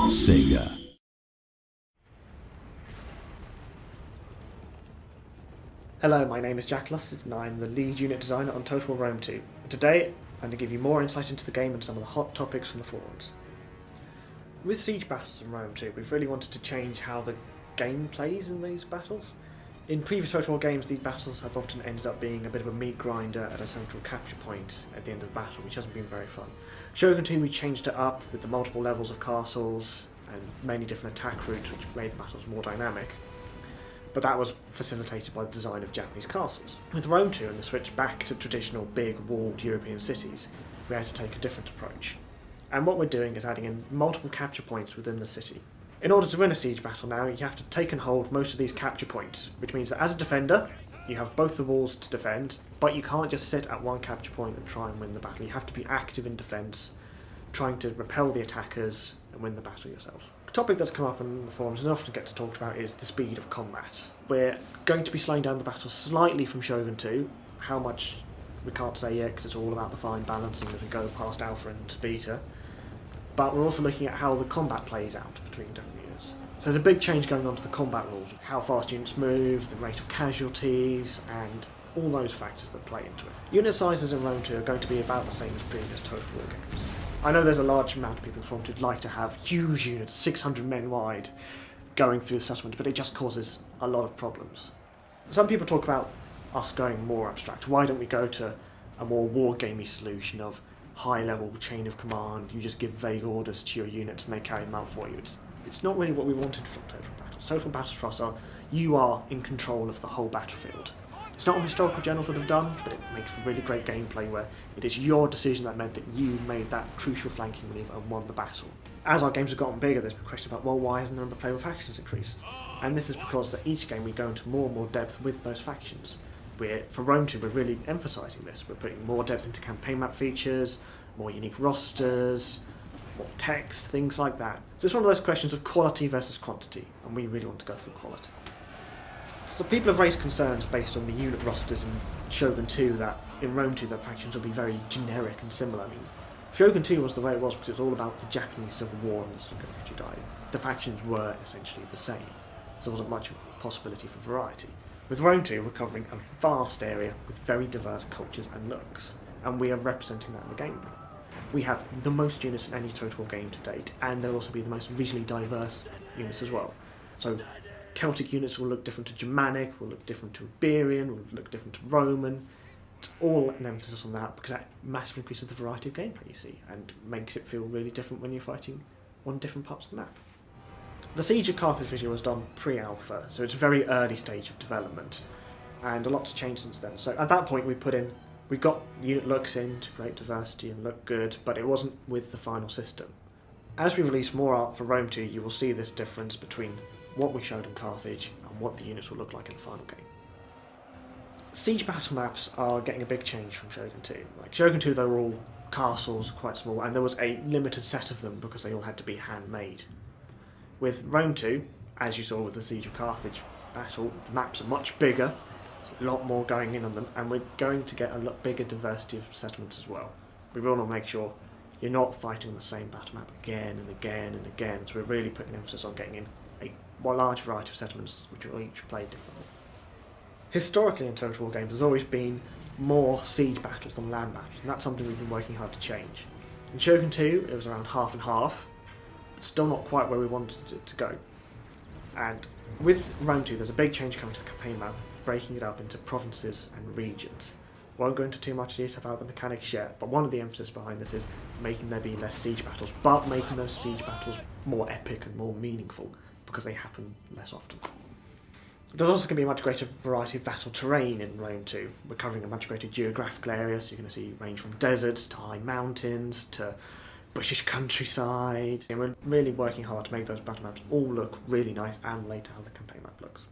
Sega. Hello, my name is Jack Lusted and I'm the lead unit designer on Total War Rome 2. Today, I'm going to give you more insight into the game and some of the hot topics from the forums. With siege battles in Rome 2, we've really wanted to change how the game plays in these battles. In previous Total War games, these battles have often ended up being a bit of a meat grinder at a central capture point at the end of the battle, which hasn't been very fun. Shogun 2, we changed it up with the multiple levels of castles and many different attack routes, which made the battles more dynamic. But that was facilitated by the design of Japanese castles. With Rome 2 and the switch back to traditional big walled European cities, we had to take a different approach. And what we're doing is adding in multiple capture points within the city. In order to win a siege battle now, you have to take and hold most of these capture points, which means that as a defender, you have both the walls to defend, but you can't just sit at one capture point and try and win the battle. You have to be active in defence, trying to repel the attackers and win the battle yourself. A topic that's come up in the forums and often gets talked about is the speed of combat. We're going to be slowing down the battle slightly from Shogun 2. How much we can't say yet because it's all about the fine balancing as we go past alpha and beta. But we're also looking at how the combat plays out between different units. So there's a big change going on to the combat rules, how fast units move, the rate of casualties, and all those factors that play into it. Unit sizes in Rome 2 are going to be about the same as previous Total War games. I know there's a large amount of people in the forum who'd like to have huge units, 600 men wide, going through the settlement, but it just causes a lot of problems. Some people talk about us going more abstract. Why don't we go to a more wargamey solution of high-level chain of command? You just give vague orders to your units and they carry them out for you. It's not really what we wanted from Total Battles. Total Battles for us are, you are in control of the whole battlefield. It's not what historical generals would have done, but it makes for really great gameplay where it is your decision that meant that you made that crucial flanking maneuver and won the battle. As our games have gotten bigger, there's been questions about, well, why hasn't the number of playable factions increased? And this is because that each game we go into more and more depth with those factions. For Rome 2, we're really emphasising this. We're putting more depth into campaign map features, more unique rosters, more text, things like that. So it's one of those questions of quality versus quantity, and we really want to go for quality. So people have raised concerns based on the unit rosters in Shogun 2 that in Rome 2 the factions will be very generic and similar. I mean, Shogun 2 was the way it was because it was all about the Japanese Civil War and the Sengoku Jidai. The factions were essentially the same, so there wasn't much possibility for variety. With Rome 2 we're covering a vast area with very diverse cultures and looks, and we are representing that in the game. We have the most units in any Total War game to date, and they'll also be the most regionally diverse units as well. So Celtic units will look different to Germanic, will look different to Iberian, will look different to Roman. It's all an emphasis on that because that massively increases the variety of gameplay you see and makes it feel really different when you're fighting on different parts of the map. The Siege of Carthage video was done pre-alpha, so it's a very early stage of development, and a lot's changed since then. So at that point we got unit looks in to create diversity and look good, but it wasn't with the final system. As we release more art for Rome 2, you will see this difference between what we showed in Carthage and what the units will look like in the final game. Siege battle maps are getting a big change from Shogun 2. Like Shogun 2 they were all castles, quite small, and there was a limited set of them because they all had to be handmade. With Rome 2, as you saw with the Siege of Carthage battle, the maps are much bigger, there's a lot more going in on them, and we're going to get a lot bigger diversity of settlements as well. We want to make sure you're not fighting on the same battle map again and again and again, so we're really putting emphasis on getting in a large variety of settlements which will each play differently. Historically in Total War games there's always been more siege battles than land battles, and that's something we've been working hard to change. In Shogun 2 it was around half and half, but still not quite where we wanted it to go. And with Rome 2 there's a big change coming to the campaign map, breaking it up into provinces and regions. Won't go into too much detail about the mechanics yet, but one of the emphasis behind this is making there be less siege battles, but making those siege battles more epic and more meaningful, because they happen less often. There's also going to be a much greater variety of battle terrain in Rome 2. We're covering a much greater geographical area, so you're going to see range from deserts to high mountains to British countryside. And we're really working hard to make those battle maps all look really nice and relate to how the campaign map looks.